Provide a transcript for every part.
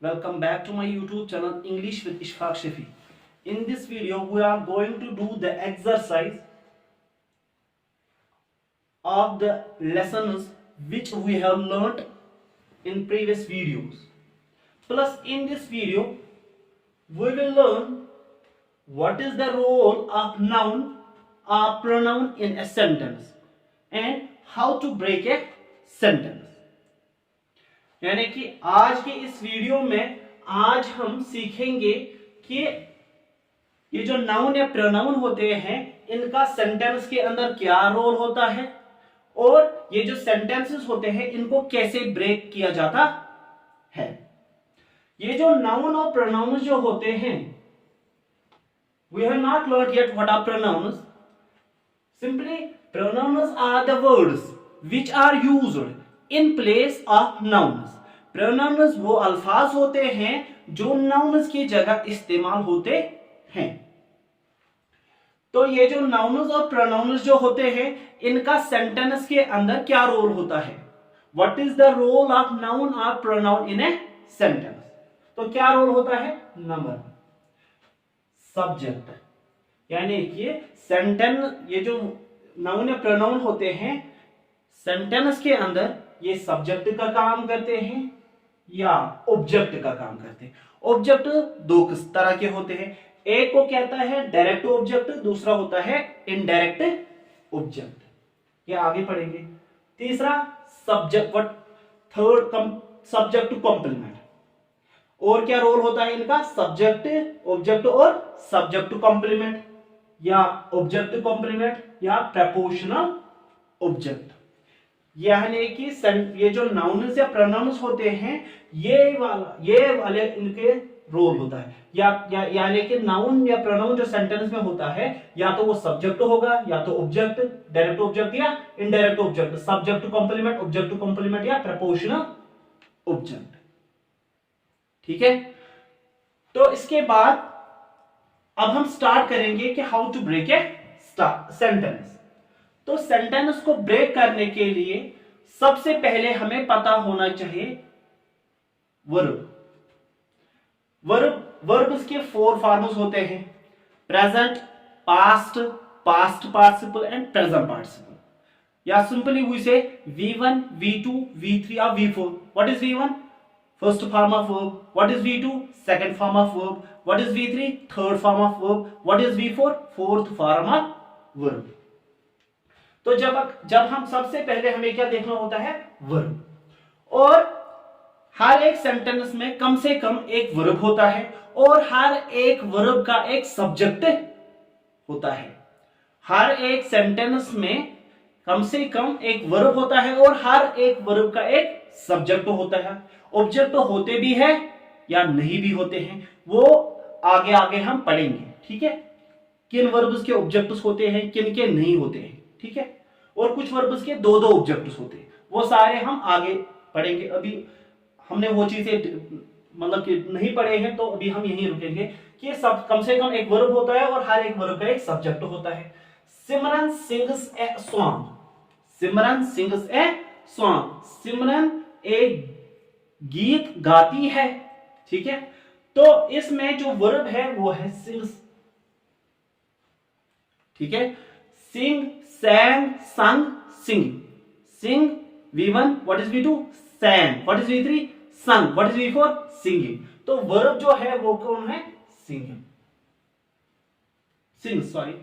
Welcome back to my YouTube channel English with Ishfaq Shafi. In this video we are going to do the exercise of the lessons which we have learnt in previous videos. Plus in this video we will learn what is the role of noun or pronoun in a sentence and how to break a sentence. यानी कि आज के इस video में आज हम सीखेंगे कि ये जो नाउन या प्रोनाउन होते हैं इनका सेंटेंस के अंदर क्या रोल होता है और ये जो सेंटेंसेस होते हैं इनको कैसे ब्रेक किया जाता है। ये जो नाउन और प्रोनाउन जो होते हैं we have not learned yet what are pronouns. Simply pronouns are the words which are used in place of nouns. Pronouns वो अल्फाज होते हैं जो nouns की जगह इस्तेमाल होते हैं। तो ये जो nouns और pronouns जो होते हैं इनका सेंटेंस के अंदर क्या रोल होता है? What is the role of noun or pronoun in a sentence? तो क्या रोल होता है? नंबर सब्जेक्ट, यानी कि सेंटेंस ये जो नाउन या प्रोनाउन होते हैं सेंटेंस के अंदर ये सब्जेक्ट का काम करते हैं या ऑब्जेक्ट का काम करते हैं। ऑब्जेक्ट दो किस तरह के होते हैं, एक को कहता है डायरेक्ट ऑब्जेक्ट, दूसरा होता है इनडायरेक्ट ऑब्जेक्ट। ये आगे पढ़ेंगे। तीसरा subject, third subject to complement. और क्या रोल होता है इनका? सब्जेक्ट ऑब्जेक्ट और सब्जेक्ट टू कॉम्प्लीमेंट या ऑब्जेक्ट टू कॉम्प्लीमेंट या प्रपोर्शनल ऑब्जेक्ट। यानी कि ये जो नाउन्स या प्रोनाउंस होते हैं ये वाले इनके रोल होता है यानी कि नाउन या प्रोनाउन जो सेंटेंस में होता है या तो वो सब्जेक्ट होगा या तो ऑब्जेक्ट, डायरेक्ट ऑब्जेक्ट या indirect object, subject to complement, object to complement या प्रपोर्शनल ऑब्जेक्ट। ठीक है, तो इसके बाद अब हम स्टार्ट करेंगे कि how to break a sentence. तो सेंटेंस को ब्रेक करने के लिए सबसे पहले हमें पता होना चाहिए वर्ब। वर्ब्स के 4 फॉर्म्स होते हैं, present, past, past participle and present participle. या सिंपली वी से V1, V2, V3 और V4। What is V1? First form of verb. What is V2? Second form of verb. What is V3? Third form of verb. What is V4? Fourth form of verb. तो जब हम सबसे पहले हमें क्या देखना होता है? वर्ब। और हर एक सेंटेंस में कम से कम एक वर्ब होता है और हर एक वर्ब का एक सब्जेक्ट होता है। हर एक सेंटेंस में कम से कम एक वर्ब होता है और हर एक वर्ब का एक सब्जेक्ट होता है। ऑब्जेक्ट होते भी है या नहीं भी होते हैं, वो आगे आगे हम पढ़ेंगे। ठीक है, किन वर्ब्स के ऑब्जेक्ट्स होते हैं, किन के नहीं होते हैं। ठीक है, और कुछ वर्ब्स के दो दो ऑब्जेक्ट्स होते हैं, वो सारे हम आगे पढ़ेंगे। अभी हमने वो चीजें मतलब कि नहीं पढ़े हैं तो अभी हम यहीं रुकेंगे कि सब कम से कम एक वर्ब होता है और हर एक वर्ब का एक सब्जेक्ट होता है। Simran sings a song. Simran sings a song. Simran एक गीत गाती है। ठीक है, तो इसमें जो वर्ब है वो है सिंग्स। ठीक है, sing, sang, sung, sing। Sing V1, what is V2? sang। what is V3? sung। what is V4? singing। तो वर्ब जो है वो कौन है? singing। sing, sorry.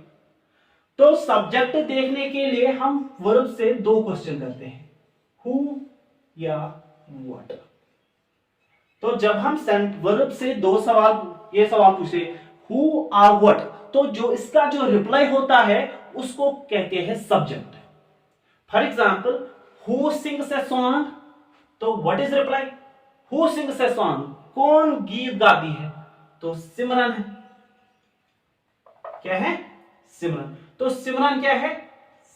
तो सब्जेक्ट देखने के लिए हम वर्ब से 2 क्वेश्चन करते हैं, who या what। तो जब हम वर्ब से 2 सवाल ये सवाल पूछे who और what, तो जो इसका जो रिप्लाई होता है उसको कहते हैं subject. For example who sings a song, तो what is reply? Who sings a song, कौन गीत गाती है? तो सिमरन है। क्या है? सिमरन। तो सिमरन क्या है?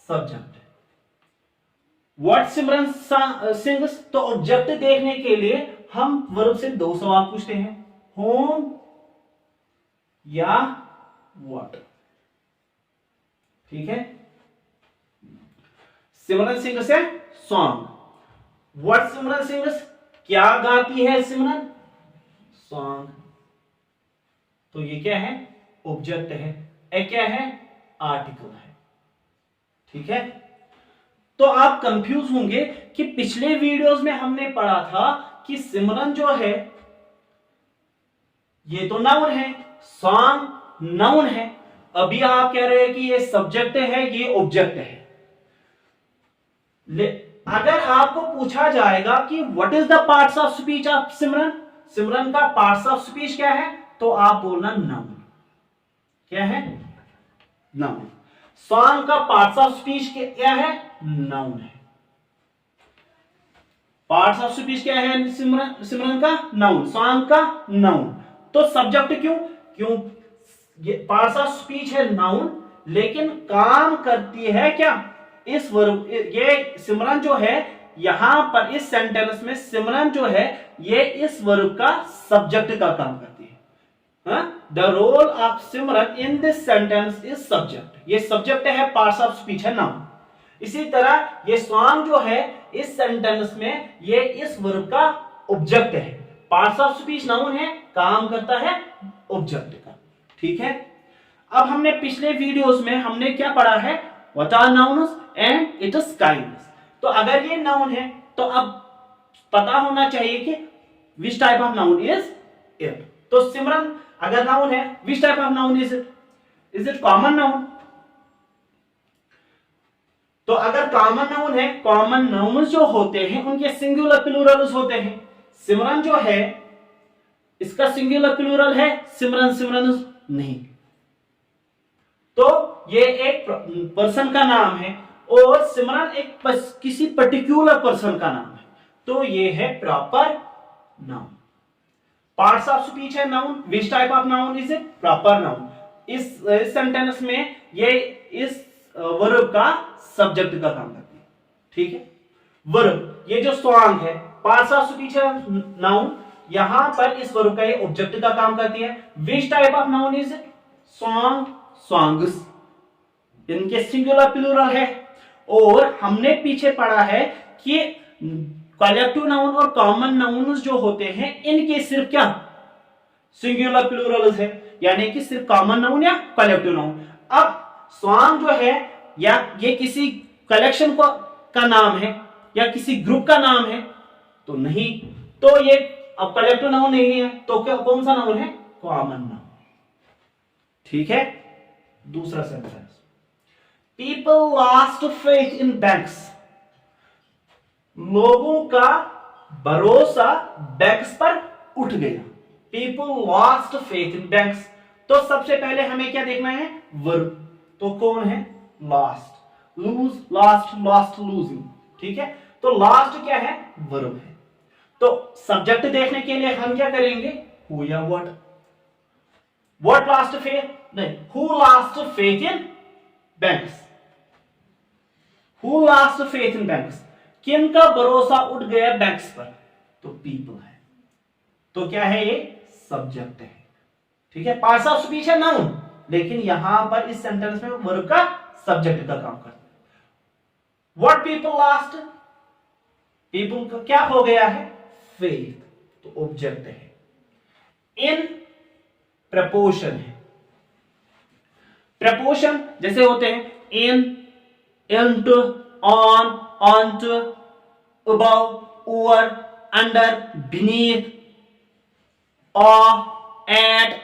सब्जेक्ट। व्हाट सिमरन सिंग्स, तो ऑब्जेक्ट देखने के लिए हम वर्ब से 2 सवाल पूछते हैं, होम या व्हाट। ठीक है, Simran sings a song. What Simran sings, क्या गाती है सिमरन? सॉन्ग। तो ये क्या है? ऑब्जेक्ट है। ए क्या है? आर्टिकल है। ठीक है। तो आप कंफ्यूज होंगे कि पिछले वीडियोस में हमने पढ़ा था कि सिमरन जो है ये तो नाउन है, सॉन्ग नाउन है, अभी आप कह रहे हैं कि ये सब्जेक्ट है, ये ऑब्जेक्ट है। अगर आपको पूछा जाएगा कि what is the parts of speech of Simran, Simran का पार्ट्स ऑफ स्पीच क्या है, तो आप बोलना नाउन। क्या है? नाउन। सॉन्ग का पार्ट्स ऑफ स्पीच क्या है? नाउन है। पार्ट्स ऑफ स्पीच क्या है सिमरन का? नाउन। सॉन्ग का नाउन। तो सब्जेक्ट क्यों? ये पार्ट्स ऑफ स्पीच है नाउन, लेकिन काम करती है क्या? इस वर्ब, ये सिमरन जो है यहां पर इस सेंटेंस में सिमरन जो है ये इस वर्ब का सब्जेक्ट का काम करती है। The role of Simran in this sentence is subject. ये सब्जेक्ट है, पार्ट्स ऑफ स्पीच है नाउन। इसी तरह ये सॉन्ग जो है इस सेंटेंस में ये इस वर्ब का ऑब्जेक्ट है। पार्ट्स ऑफ स्पीच नाउन है, काम करता है ऑब्जेक्ट का। ठीक है। अब हमने पिछले वीडियोस में हमने क्या पढ़ा है? What are nouns and its kinds. तो अगर ये नाउन है तो अब पता होना चाहिए कि विच type of noun is it. तो सिमरन अगर नाउन है, विच type of noun is it? Is it common noun? तो अगर कॉमन नाउन है, कॉमन नाउन्स जो होते हैं उनके सिंगुलर प्लूरल्स होते हैं। सिमरन जो है इसका सिंगुलर प्लूरल है सिमरन, सिमरन नहीं। तो ये एक पर्सन का नाम है और सिमरन एक किसी पर्टिकुलर पर्सन का नाम है, तो ये है proper noun. Parts of speech है noun. Which type of noun is it? Proper noun. इस सेंटेंस में ये इस वर्ब का सब्जेक्ट का काम करती है। ठीक है। वर्ब, ये जो सॉन्ग है पार्ट्स ऑफ स्पीच है नाउन, यहां पर इस वर्ब का ये ऑब्जेक्ट का काम करती है। विच type of noun is it? Song, songs. इनके सिंगुलर प्लूरल है। और हमने पीछे पढ़ा है कि कलेक्टिव नाउन और कॉमन नाउन्स जो होते हैं इनके सिर्फ क्या? सिंगुलर प्लूरल्स है, यानी कि सिर्फ कॉमन नाउन या कलेक्टिव नाउन। अब सॉन्ग जो है या ये किसी कलेक्शन का नाम है या किसी ग्रुप का नाम है तो नहीं। तो ये अब कलेक्टिव नाउन नहीं है तो क्या कौन सा नाउन है? Common noun. ठीक है। दूसरा sentence, people lost faith in banks. लोगों का भरोसा बैंक्स पर उठ गया। People lost faith in banks. तो सबसे पहले हमें क्या देखना है? वर्ब। तो कौन है? Lost. Lose, lost, lost, losing. ठीक है। तो लॉस्ट क्या है? वर्ब है। तो सब्जेक्ट देखने के लिए हम क्या करेंगे? हु या व्हाट। What lost faith? नहीं, who lost faith in banks. Who lost faith in banks. किनका भरोसा उठ गया बैंक्स पर? तो पीपल है। तो क्या है? ये सब्जेक्ट है। ठीक है। पार्ट्स ऑफ स्पीच है नाउन, लेकिन यहां पर इस सेंटेंस में वर्ब का सब्जेक्ट का काम करता है। What people lost? पीपल का क्या हो गया है? फेथ। तो ऑब्जेक्ट है। इन प्रपोर्शन है। प्रपोर्शन जैसे होते हैं in, into, on, onto, above, over, under, beneath, at,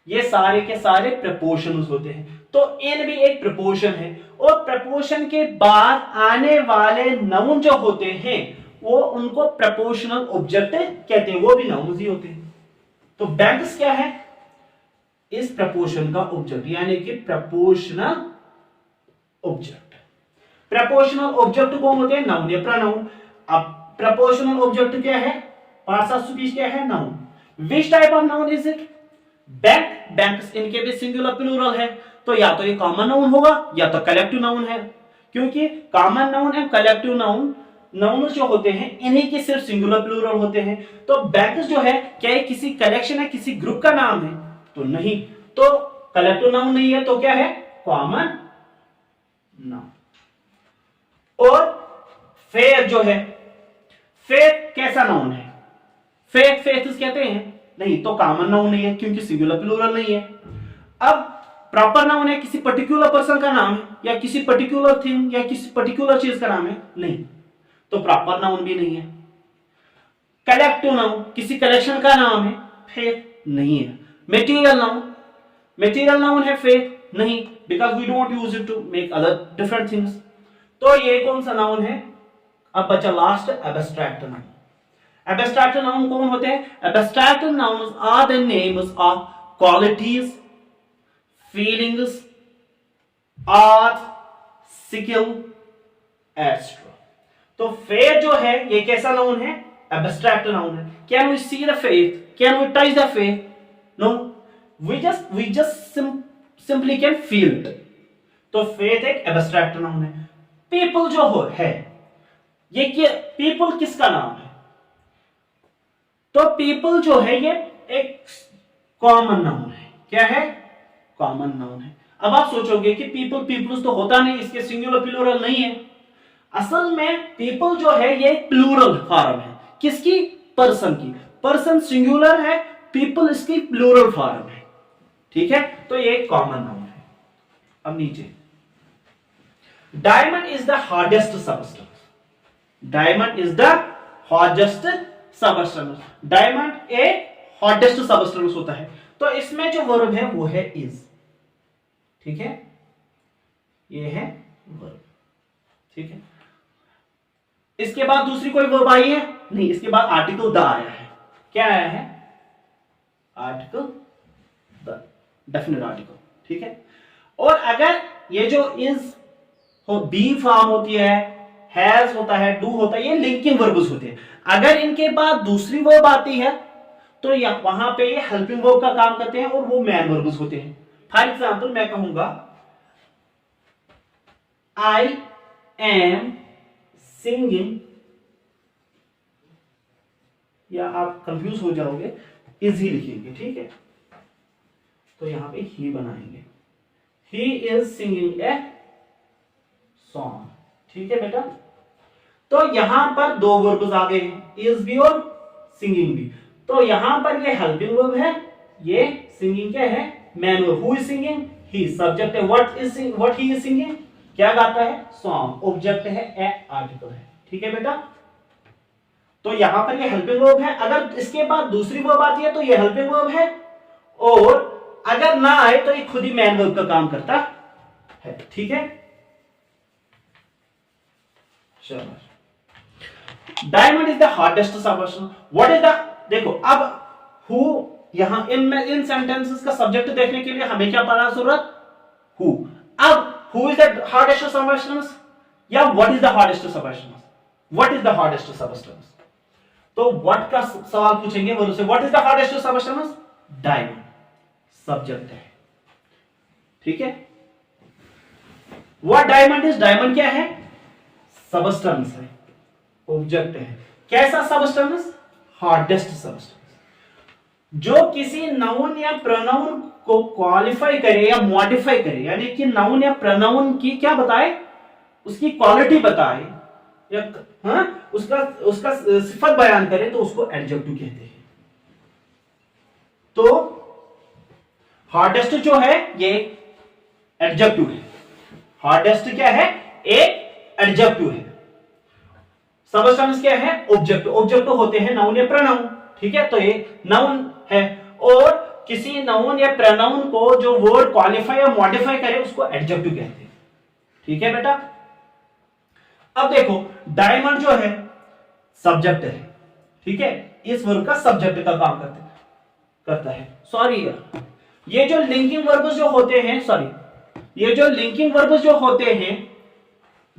ये सारे के सारे प्रपोर्शंस होते हैं। तो इन भी एक प्रपोर्शन है। और प्रपोर्शन के बाद आने वाले नाउन जो होते हैं वो उनको प्रपोर्शनल ऑब्जेक्ट कहते हैं, वो भी नाउन ही होते हैं। तो बैंक्स क्या है? इस प्रपोर्शन का ऑब्जेक्ट, यानी कि प्रपोर्शनल ऑब्जेक्ट। प्रपोर्शनल ऑब्जेक्ट कौन होते हैं? नाउन या प्रोनाउन। अब प्रपोर्शनल ऑब्जेक्ट क्या है? पार्ट्स ऑफ स्पीच क्या है? Noun. Which type of noun is it? Bank, banks. इनके भी सिंगुलर प्लूरल है, तो या तो ये कॉमन नाउन होगा या तो कलेक्टिव नाउन है, क्योंकि common noun and collective noun noun जो होते हैं इन्हीं के सिर्फ सिंगुलर प्लूरल होते हैं। तो बैंक्स जो है क्या ये किसी कलेक्शन है, किसी ग्रुप का नाम है? तो नहीं। तो कलेक्टिव नाउन नहीं है तो क्या है? Common noun. और फेथ जो है, फेथ कैसा नाउन है? फेथ, फेथ कहते हैं नहीं, तो कॉमन नाउन नहीं है क्योंकि सिंगुलर प्लूरल नहीं है। अब प्रॉपर नाउन है किसी पर्टिकुलर पर्सन का नाम है या किसी पर्टिकुलर थिंग या किसी पर्टिकुलर चीज का नाम है, नहीं, तो प्रॉपर नाउन भी नहीं है। कलेक्टिव नाउन किसी कलेक्शन का नाम है, फिर नहीं है। मटेरियल नाउन है, फिर नहीं, because we don't use it to make other different things. तो ये कौन सा नाउन है? अब बचा last abstract noun. Abstract noun कौन होते हैं? Abstract nouns are the names of qualities, feelings, art, skill, etcetera. तो फेथ जो है ये कैसा नाउन है? एब्स्ट्रैक्ट नाउन है। Can we see the faith? Can we touch the faith? No, we just simply can feel it। तो faith एक abstract noun है। पीपल जो है ये पीपल किसका नाम है? तो पीपल जो है ये एक कॉमन नाउन है। क्या है? कॉमन नाउन है। अब आप सोचोगे कि पीपल्स तो होता नहीं, इसके सिंगुलर प्लूरल नहीं है। असल में पीपल जो है ये प्लूरल फॉर्म है। किसकी? पर्सन की। पर्सन सिंगुलर है, पीपल इसकी प्लूरल फॉर्म है। ठीक है, तो ये एक कॉमन नाउन है। अब नीचे, diamond is the hardest substance. Diamond is the hardest substance. Diamond A hardest substance होता है। तो इसमें जो वर्ब है वो है इज। ठीक है, ये है वर्ब। ठीक है, इसके बाद दूसरी कोई वर्ब आई है? नहीं, इसके बाद आर्टिकल द आया है। क्या आया है? Article the, definite article. ठीक है, और अगर ये जो इज हो बी फॉर्म होती है, हैज होता है, डू होता है, ये लिंकिंग वर्ब्स होते हैं। अगर इनके बाद दूसरी वर्ब आती है तो वहां पे ये हेल्पिंग वर्ब का काम करते हैं और वो मैन वर्ब्स होते हैं। फॉर एग्जाम्पल मैं कहूंगा आई एम सिंगिंग, या आप कंफ्यूज हो जाओगे, इज ही लिखेंगे। ठीक है, तो यहां पे ही बनाएंगे। He is singing a song. ठीक है बेटा, तो यहां पर दो वर्ब्स आ गए हैं, इज भी और सिंगिंग भी। तो यहां पर ये हेल्पिंग वर्ब है, ये सिंगिंग क्या है? Man verb. Who is singing? He. Subject है व्हाट ही इज सिंगिंग, क्या गाता है? सॉन्ग। ऑब्जेक्ट है ए, आर्टिकल है। ठीक है बेटा, तो यहां पर ये हेल्पिंग वर्ब है। अगर इसके बाद दूसरी वर्ब आती है तो ये हेल्पिंग वर्ब है, और अगर ना आए तो ये खुद ही मैन वर्ब का काम करता है। ठीक है, चलो, diamond is the hardest substance. What is the, देखो अब हु, यहां इन सेंटेंसेस का सब्जेक्ट देखने के लिए हमें क्या पढ़ना जरूरत? हु। अब who is the hardest substance या what is the hardest substance? What is the hardest substance? तो व्हाट का सवाल पूछेंगे वो से, what is the hardest substance? Diamond subject है। ठीक है, व्हाट डायमंड इज, डायमंड क्या है? सबस्टेंस है, ऑब्जेक्ट है। कैसा सबस्टेंस? Hardest substance. जो किसी नाउन या प्रोनाउन को क्वालिफाई करे या मॉडिफाई करे, यानी कि नाउन या प्रोनाउन की क्या बताए? उसकी क्वालिटी बताए या उसका सिफत बयान करे, तो उसको एडजेक्टिव कहते हैं। तो हार्डेस्ट जो है ये एडजेक्टिव है। हार्डेस्ट क्या है? एक एडजेक्टिव है। सबस्टेंस क्या है? ऑब्जेक्ट। ऑब्जेक्ट होते हैं नाउन या प्रोनाउन। ठीक है, तो ये नाउन है, और किसी नाउन या प्रोनाउन को जो वर्ड क्वालिफाई या मॉडिफाई करे उसको एडजेक्टिव कहते हैं। ठीक है बेटा, अब देखो डायमंड जो है सब्जेक्ट है। ठीक है, इस वर्ब का सब्जेक्ट का काम करता है। सॉरी, ये जो लिंकिंग वर्ब्स जो होते हैं, ये जो लिंकिंग वर्ब्स जो होते हैं,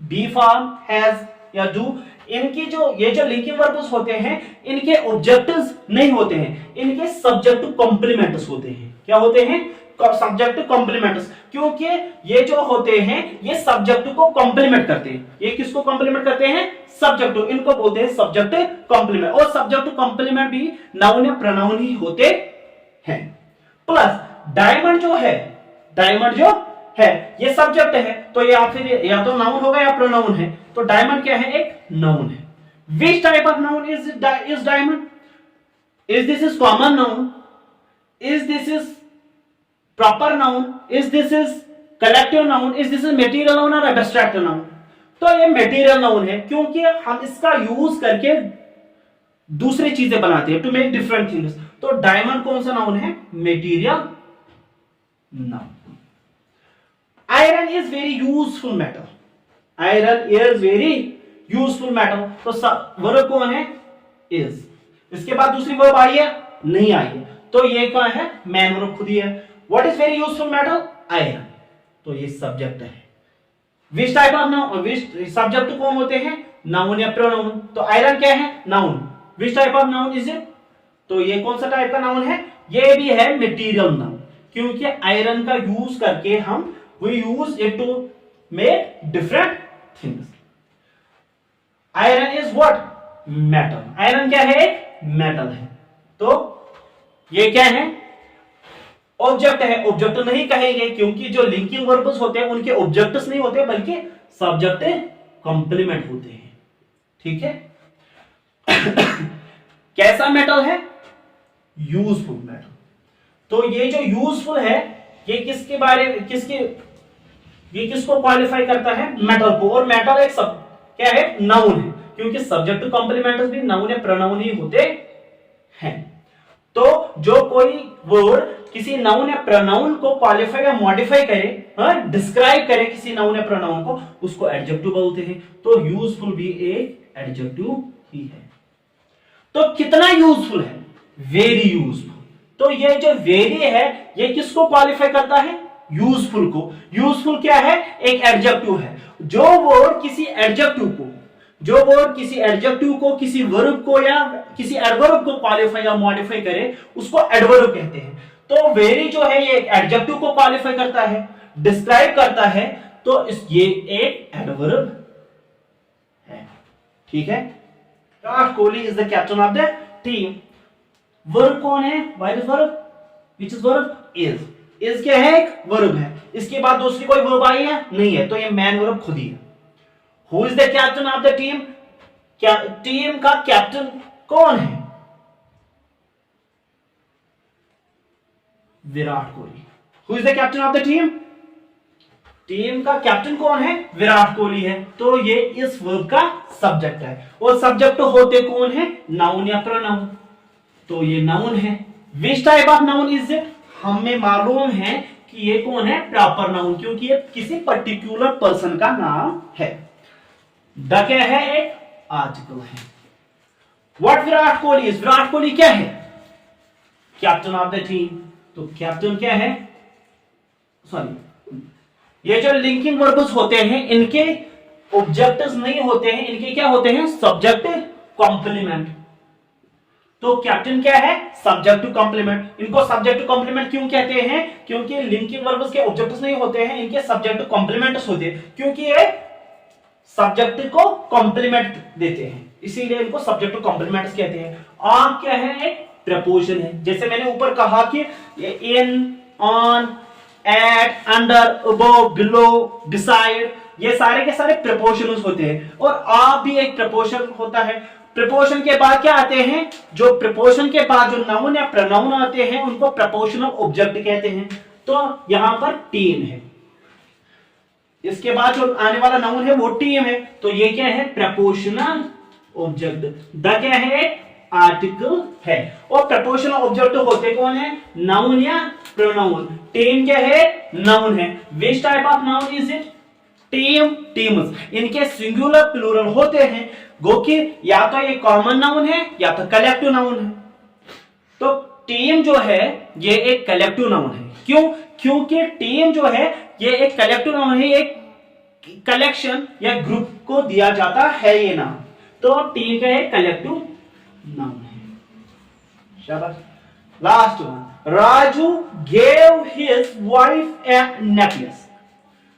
बी फॉर्म, हैज या डू, इनकी ये जो लिंकिंग वर्ब्स होते हैं, इनके ऑब्जेक्टिव्स नहीं होते हैं, इनके सब्जेक्टिव कॉम्प्लीमेंट्स होते हैं। क्या होते हैं? Subjective complements. क्योंकि ये जो होते हैं ये सब्जेक्ट को कॉम्प्लीमेंट करते हैं। ये किसको कॉम्प्लीमेंट करते हैं? सब्जेक्ट। इनको बोलते हैं सब्जेक्ट कॉम्प्लीमेंट, और सब्जेक्ट कॉम्प्लीमेंट भी नाउन या प्रोनाउन ही होते हैं। प्लस डायमंड जो है ये सब्जेक्ट है, तो या तो नाउन होगा या प्रोनाउन है। तो डायमंड क्या है? एक नाउन है। विच type of noun is diamond? Is this is common noun? Is this is proper noun? Is this is collective noun? Is this is material noun or abstract noun? तो ये material noun है क्योंकि हम इसका use करके दूसरी चीजें बनाते हैं, टू मेक डिफरेंट थिंग्स। तो डायमंड कौन सा नाउन है? Material noun. Iron is very useful metal. Iron is very useful metal. तो वर्ब कौन है? इज। इसके बाद दूसरी वर्ब आई है? नहीं आई है। तो ये क्या है? मैन वर्ब खुद ही है। What is very useful metal? Iron. तो ये सब्जेक्ट है। विच type of noun? Which subject कौन होते हैं? नाउन या प्रोनाउन। तो आयरन क्या है? Noun. Which type of noun is it? तो ये कौन सा टाइप का नाउन है? ये भी है मटेरियल नाउन, क्योंकि आयरन का यूज करके हम we use it to make different things. Iron is what? Metal. Iron क्या है? मेटल है। तो ये क्या है? ऑब्जेक्ट है। ऑब्जेक्ट नहीं कहेंगे क्योंकि जो लिंकिंग वर्ब्स होते हैं उनके ऑब्जेक्ट्स नहीं होते बल्कि सब्जेक्ट कंप्लीमेंट होते हैं। ठीक है। कैसा मेटल है? Useful metal. तो ये जो यूजफुल है ये किसके बारे में ये किसको क्वालिफाई करता है? मेटल को। और मेटल एक सब क्या है? नाउन है, क्योंकि सब्जेक्ट टू कॉम्प्लीमेंट्स भी नाउन या प्रोनाउन ही होते हैं। तो जो कोई वर्ड किसी नाउन या प्रोनाउन को क्वालिफाई या मॉडिफाई करे, डिस्क्राइब करे किसी नाउन या प्रोनाउन को, उसको एडजेक्टिव बोलते हैं। तो यूजफुल भी एक एडजेक्टिव ही है। तो कितना यूजफुल है? Very useful. तो ये जो वेरी है ये किसको क्वालिफाई करता है? यूजफुल को। यूजफुल क्या है? एक एडजेक्टिव है। जो वर्ड किसी एडजेक्टिव को किसी वर्ब को या किसी एडवर्ब को क्वालिफाई या मॉडिफाई करे उसको एडवर्ब कहते हैं। तो वेरी जो है ये एक एडजेक्टिव को क्वालिफाई करता है, डिस्क्राइब करता है। तो ये एक एडवर्ब है। ठीक है। Virat Kohli is the captain of the team. Verb कौन है? What is verb? Which is verb? Is. Is क्या है? एक वर्ब है। इसके बाद दूसरी कोई वर्ब आई है? नहीं है। तो ये मैन वर्ब खुद ही है। Who is the captain of the team? Team का कैप्टन कौन है? Virat Kohli. Who is the captain of the team? Team का कैप्टन कौन है? विराट कोहली है। तो ये इस वर्ब का सब्जेक्ट है। और सब्जेक्ट होते कौन है? नाउन या प्रोनाउन। तो ये नाउन है। विच type of noun is it? हमें मालूम है कि ये कौन है? प्रॉपर नाउन, क्योंकि ये किसी पर्टिकुलर पर्सन का नाम है। द क्या है? एक आर्टिकल है। What Virat Kohli is? विराट कोहली क्या है? Captain of the team. तो कैप्टन क्या है? सॉरी, ये जो लिंकिंग वर्ब्स होते हैं इनके ऑब्जेक्ट्स नहीं होते हैं, इनके क्या होते हैं? Subject complement. तो कैप्टन क्या है? Subject to complement. इनको सब्जेक्ट टू कॉम्प्लीमेंट क्यों कहते हैं? क्योंकि लिंकिंग वर्ब्स के ऑब्जेक्ट्स नहीं होते हैं, इनके सब्जेक्ट टू कॉम्प्लीमेंट्स होते हैं, क्योंकि ये सब्जेक्ट को कॉम्प्लीमेंट देते हैं, इसीलिए इनको सब्जेक्ट टू कॉम्प्लीमेंट्स कहते हैं। आप क्या है? एक प्रपोजन है। जैसे मैंने ऊपर कहा कि in, on, at, under, above, below, beside, ये सारे के सारे प्रपोजन्स होते हैं। और आप भी एक प्रपोजन होता है। प्रपोजन के बाद क्या आते हैं? जो प्रपोजन के बाद जो नाउन या प्रोनाउन आते हैं उनको प्रपोजनल ऑब्जेक्ट कहते हैं। तो यहां पर टीम है, इसके बाद जो आने वाला नाउन है वो टीम है। तो ये क्या है? Proportional object. द क्या है? आर्टिकल है। और प्रपोजनल ऑब्जेक्ट होते कौन है? नाउन या प्रोनाउन। टीम क्या है? नाउन है। विच type of noun is it? Team, teams. इनके सिंगुलर प्लूरल होते हैं, गो कि या तो ये कॉमन नाउन है या तो कलेक्टिव नाउन है। तो टीम जो है ये एक कलेक्टिव नाउन है। क्यों? क्योंकि टीम जो है ये एक कलेक्टिव नाउन है, एक कलेक्शन या ग्रुप को दिया जाता है ये नाम। तो टीम का एक कलेक्टिव नाउन है। शाबाश। Last one. Raju gave his wife ए necklace.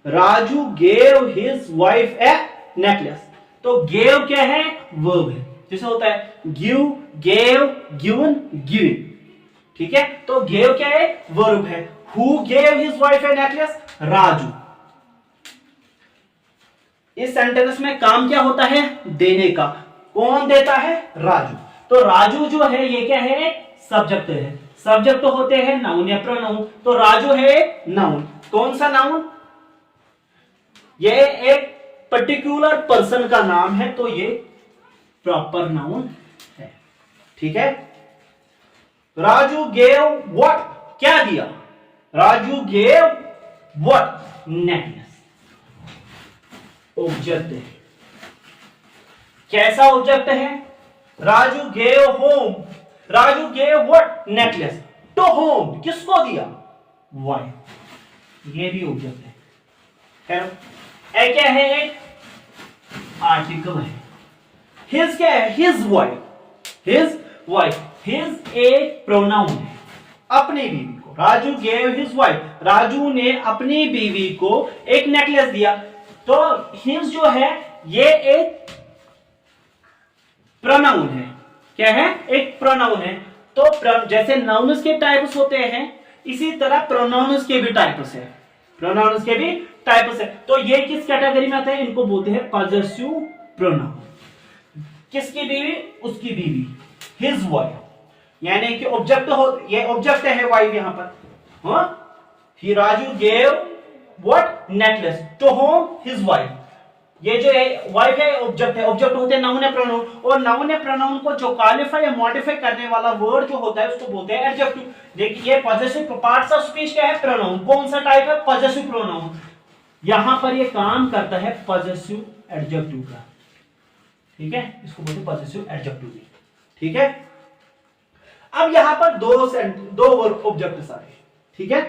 Raju gave his wife ए नेकलेस। तो गेव क्या है? वर्ब है। जैसे होता है गिव, गेव, गिवन, गिविंग। ठीक है। तो गेव क्या है? वर्ब है। Who gave his wife A necklace? Raju. इस सेंटेंस में काम क्या होता है? देने का। कौन देता है? राजू। तो राजू जो है ये क्या है, सब्जेक्ट है। सब्जेक्ट होते हैं नाउन या प्रोनाउन, तो राजू है नाउन। कौन सा नाउन, ये एक पर्टिकुलर पर्सन का नाम है, तो ये प्रॉपर नाउन है। ठीक है। राजू गेव व्हाट, क्या दिया, Raju gave what, necklace. Object है, कैसा ऑब्जेक्ट है, Raju gave whom, Raju gave what, necklace to whom, किसको दिया, वाइफ। ये भी ऑब्जेक्ट है। ए क्या है, एक आर्टिकल है। हिज क्या है, his wife, his wife, his एक प्रोनाउन है, अपनी बीवी को। Raju gave his wife, Raju ने अपनी बीवी को एक नेकलेस दिया। तो हिज जो है ये एक प्रोनाउन है, क्या है, एक प्रोनाउन है। तो जैसे नाउन्स के टाइप्स होते हैं, इसी तरह प्रोनाउन्स के भी टाइप्स है, प्रोनाउन्स के भी टाइप्स है। तो ये किस कैटेगरी में आता है, इनको बोलते हैं पॉजेसिव प्रोनाउन। किसकी बीवी, उसकी बीवी, हिज वाइफ, यानी कि ऑब्जेक्ट हो, ये ऑब्जेक्ट है वाइफ यहां पर। हाँ, he Raju gave what, necklace to whom, his wife. ये जो है वाइफ है, ऑब्जेक्ट है। ऑब्जेक्ट होते हैं नाउन या प्रोनाउन, और नाउन या प्रोनाउन को जो क्वालिफाई या मॉडिफाई करने वाला वर्ड जो होता है उसको बोलते हैं एडजेक्टिव। देखिए ये पॉजेसिव पार्ट्स ऑफ स्पीच क्या है, प्रोनाउन। कौन सा टाइप है, पॉजेसिव प्रोनाउन। यहां पर ये काम करता है पॉजेसिव एडजेक्टिव का। ठीक है, इसको बोलते हैं पॉजेसिव एडजेक्टिव। ठीक है। अब यहां पर दो वर्ब ऑब्जेक्ट्स आ रहे हैं। ठीक है,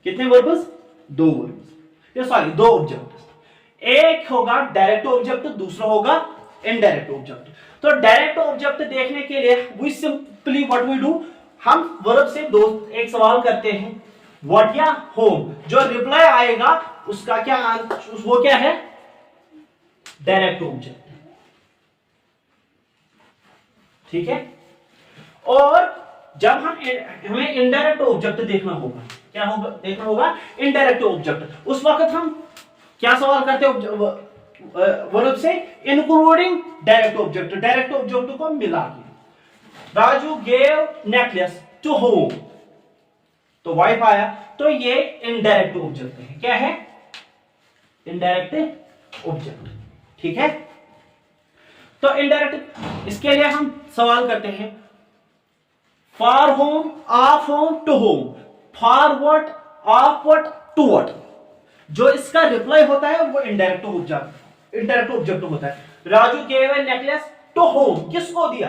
कितने वर्ब्स, दो वर्ब्स, सॉरी दो ऑब्जेक्ट्स। एक होगा डायरेक्ट ऑब्जेक्ट, दूसरा होगा इनडायरेक्ट ऑब्जेक्ट। तो डायरेक्ट ऑब्जेक्ट देखने के लिए we simply what we do, हम वर्ब से एक सवाल करते हैं, व्हाट या होम। जो रिप्लाई आएगा उसका क्या आंसर, वो क्या है, डायरेक्ट ऑब्जेक्ट। ठीक है। और जब हमें इनडायरेक्ट ऑब्जेक्ट देखना होगा, क्या होगा, देखना होगा इनडायरेक्ट ऑब्जेक्ट। उस वक्त हम क्या सवाल करते हैं वर्ब से, including direct object, direct object को मिला के। Raju gave necklace to whom, तो वाइफ आया, तो ये इनडायरेक्ट ऑब्जेक्ट है। क्या है, इनडायरेक्ट ऑब्जेक्ट। ठीक है। तो इनडायरेक्ट, इसके लिए हम सवाल करते हैं, for whom, of whom, to whom, for what, of what, to what. जो इसका रिप्लाई होता है वो इनडायरेक्ट ऑब्जेक्ट होता है। Raju gave a necklace to whom, किसको दिया,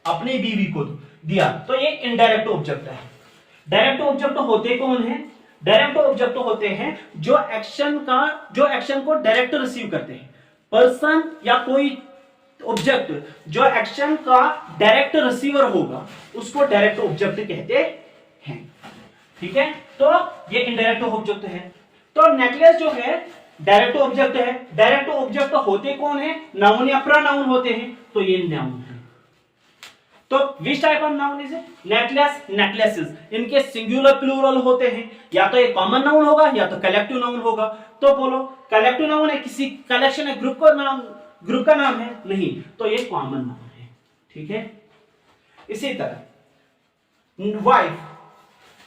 अपनी बीवी को दिया, तो ये इनडायरेक्ट ऑब्जेक्ट है। डायरेक्ट ऑब्जेक्ट होते कौन है, डायरेक्ट ऑब्जेक्ट होते हैं जो एक्शन को डायरेक्ट रिसीव करते हैं। पर्सन या कोई ऑब्जेक्ट जो एक्शन का डायरेक्ट रिसीवर होगा उसको डायरेक्ट ऑब्जेक्ट कहते हैं। ठीक है। तो ये इनडायरेक्ट ऑब्जेक्ट है। तो नेकलेस जो है डायरेक्ट ऑब्जेक्ट है। डायरेक्ट ऑब्जेक्ट होते कौन है, नाउन या प्रोनाउन होते हैं, तो ये नाउन है। तो विच type of noun is necklace, necklaces. इनके सिंगुलर प्लूरल होते हैं, या तो एक कॉमन नाउन होगा या तो कलेक्टिव नाउन होगा। तो बोलो कलेक्टिव नाउन है, किसी कलेक्शन है, ग्रुप का नाम है, नहीं, तो ये कॉमन नाउन है। ठीक है। इसी तरह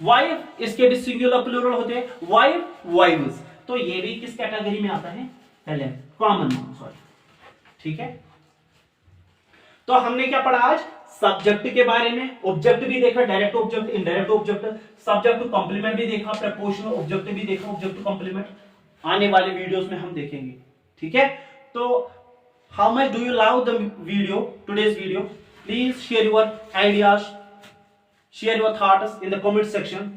वाइफ, इसके भी सिंगुलर प्लूरल होते हैं, वाइफ, वाइव्स, तो ये भी किस कैटेगरी में आता है, पहले कॉमन नाउन, सॉरी। ठीक है। तो हमने क्या पढ़ा आज, सब्जेक्ट के बारे में, ऑब्जेक्ट भी देखा, direct object, indirect object, subject to complement भी देखा, प्रपोर्शनल ऑब्जेक्ट भी देखा, ऑब्जेक्ट टू कॉम्प्लीमेंट आने वाले वीडियोस में हम देखेंगे। ठीक है। तो how much do you love the video, today's video? Please share your ideas, share your thoughts in the comment section,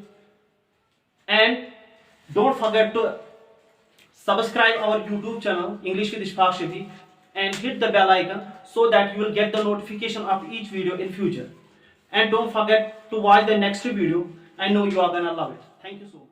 and don't forget to subscribe our YouTube channel English with Ishfaq, and hit the bell icon so that you will get the notification of each video in future. And don't forget to watch the next video. I know you are gonna love it. Thank you so much.